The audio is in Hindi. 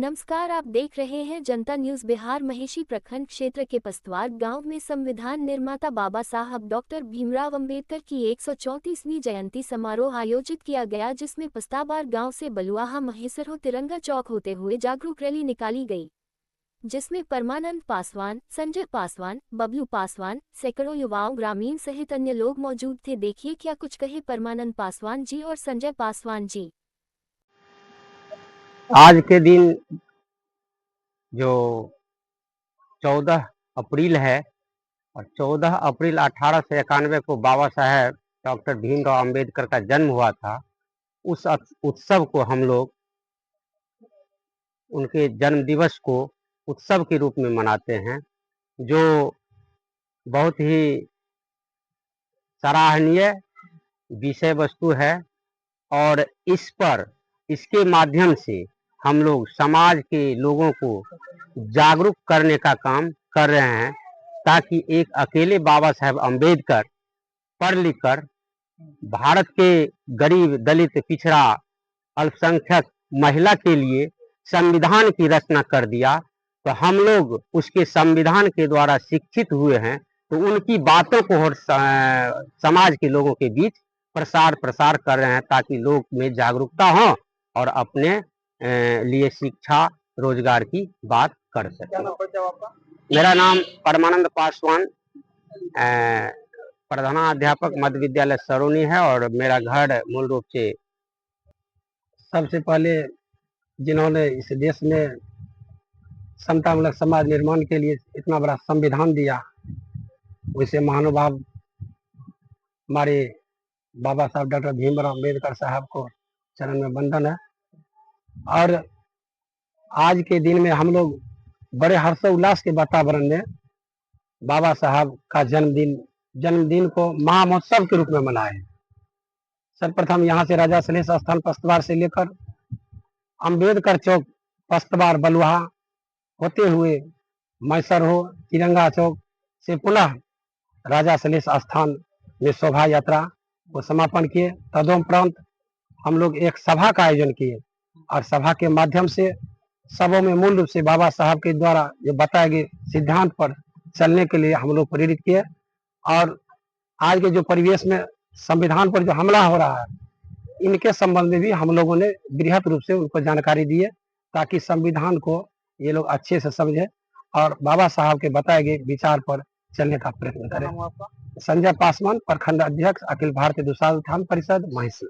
नमस्कार, आप देख रहे हैं जनता न्यूज बिहार। महेशी प्रखंड क्षेत्र के पस्तवार गांव में संविधान निर्माता बाबा साहब डॉक्टर भीमराव अंबेडकर की 134वीं जयंती समारोह आयोजित किया गया, जिसमें पस्ताबार गांव से बलुआहा महेसर तिरंगा चौक होते हुए जागरूक रैली निकाली गई, जिसमें परमानंद पासवान, संजय पासवान, बबलू पासवान, सैकड़ों युवाओं, ग्रामीण सहित अन्य लोग मौजूद थे। देखिए क्या कुछ कहे परमानंद पासवान जी और संजय पासवान जी। आज के दिन जो 14 अप्रैल है और 14 अप्रैल 1891 को बाबा साहेब डॉक्टर भीमराव अंबेडकर का जन्म हुआ था। उस उत्सव को हम लोग उनके जन्म दिवस को उत्सव के रूप में मनाते हैं, जो बहुत ही सराहनीय विषय वस्तु है। और इसके माध्यम से हम लोग समाज के लोगों को जागरूक करने का काम कर रहे हैं, ताकि एक अकेले बाबा साहेब अंबेडकर पढ़ लिख कर भारत के गरीब, दलित, पिछड़ा, अल्पसंख्यक महिला के लिए संविधान की रचना कर दिया। तो हम लोग उसके संविधान के द्वारा शिक्षित हुए हैं, तो उनकी बातों को और समाज के लोगों के बीच प्रसार कर रहे हैं, ताकि लोग में जागरूकता हो और अपने लिए शिक्षा रोजगार की बात कर सके। मेरा नाम परमानंद पासवान, प्रधानाध्यापक मध्य विद्यालय सरोनी है, और मेरा घर मूल रूप से सबसे पहले जिन्होंने इस देश में समतामूलक समाज निर्माण के लिए इतना बड़ा संविधान दिया, वैसे महानुभाव हमारे बाबा साहब डॉक्टर भीमराव अंबेडकर साहब को चरण में वंदन है। और आज के दिन में हम लोग बड़े हर्षोल्लास के वातावरण में बाबा साहब का जन्मदिन को महामहोत्सव के रूप में मनाए। सर्वप्रथम यहाँ से राजा सलेश स्थान पस्तवार से लेकर अंबेडकर चौक पस्तवार बलुआहा होते हुए मैसर हो तिरंगा चौक से पुनः राजा सलेश स्थान में शोभा यात्रा को समापन किए। तदोपरांत हम लोग एक सभा का आयोजन किए, और सभा के माध्यम से सबों में मूल रूप से बाबा साहब के द्वारा जो बताए गए सिद्धांत पर चलने के लिए हम लोग प्रेरित किए। और आज के जो परिवेश में संविधान पर जो हमला हो रहा है, इनके संबंध में भी हम लोगों ने बृहत रूप से उनको जानकारी दी है, ताकि संविधान को ये लोग अच्छे से समझे और बाबा साहब के बताए गए विचार पर चलने का प्रयत्न करें। संजय पासवान, प्रखंड अध्यक्ष, अखिल भारतीय दुसाध उत्थान परिषद, महेशी।